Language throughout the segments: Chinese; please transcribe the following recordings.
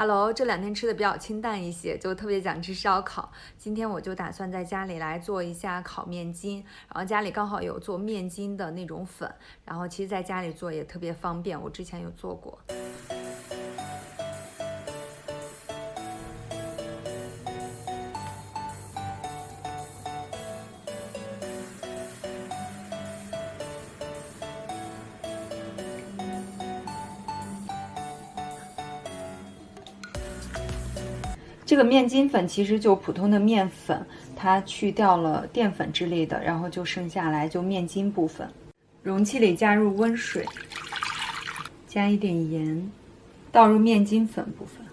Hello，这2天吃的比较清淡一些，就特别想吃烧烤。今天我就打算在家里来做一下烤面筋，然后家里刚好有做面筋的那种粉，然后其实在家里做也特别方便，我之前有做过。这个面筋粉其实就普通的面粉，它去掉了淀粉之类的，然后就剩下来就面筋部分。容器里加入温水，加一点盐，倒入面筋粉部分。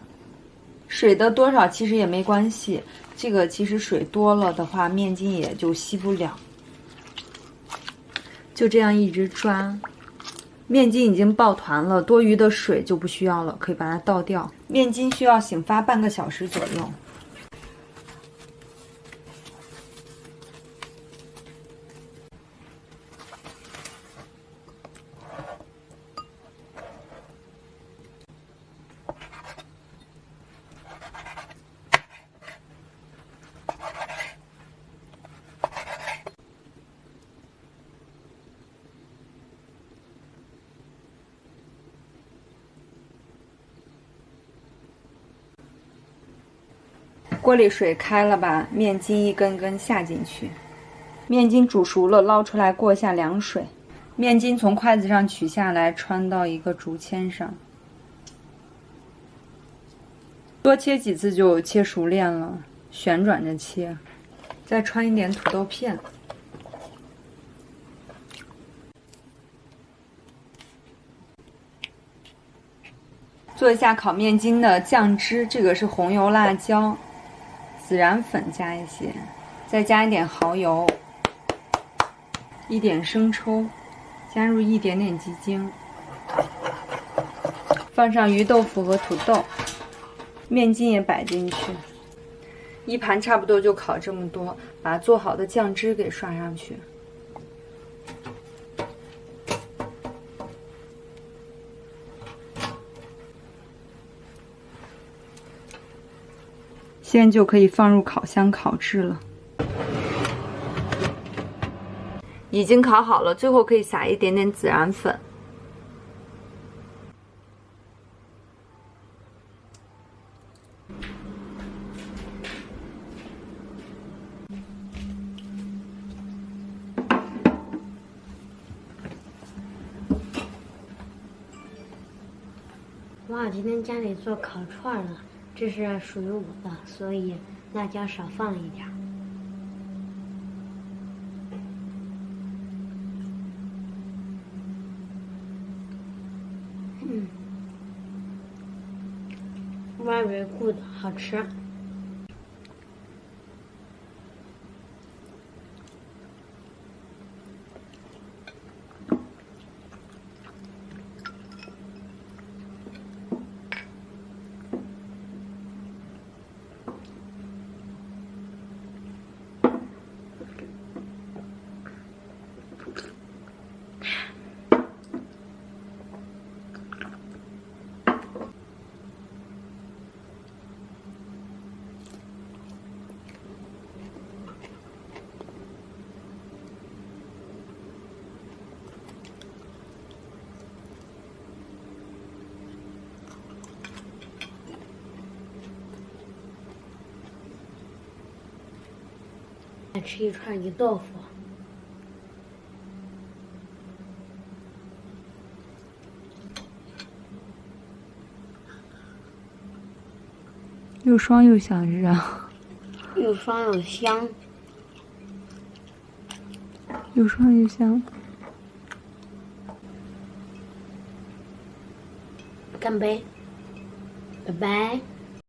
水的多少其实也没关系，这个其实水多了的话，面筋也就吸不了。就这样一直抓。面筋已经抱团了，多余的水就不需要了，可以把它倒掉。面筋需要醒发半个小时左右。锅里水开了，把面筋一根根下进去。面筋煮熟了，捞出来过下凉水。面筋从筷子上取下来，穿到一个竹签上。多切几次就切熟练了，旋转着切。再穿一点土豆片。做一下烤面筋的酱汁，这个是红油辣椒。孜然粉加一些，再加一点蚝油，一点生抽，加入一点点鸡精，放上鱼豆腐和土豆，面筋也摆进去。一盘差不多就烤这么多，把做好的酱汁给刷上去。现在就可以放入烤箱烤制了。已经烤好了，最后可以撒一点点孜然粉。哇，今天家里做烤串了。这是属于我的，所以辣椒少放一点。Very good， 好吃。吃一串鱼豆腐，又爽又香，是啊，又爽又香，又爽又香。干杯，拜拜。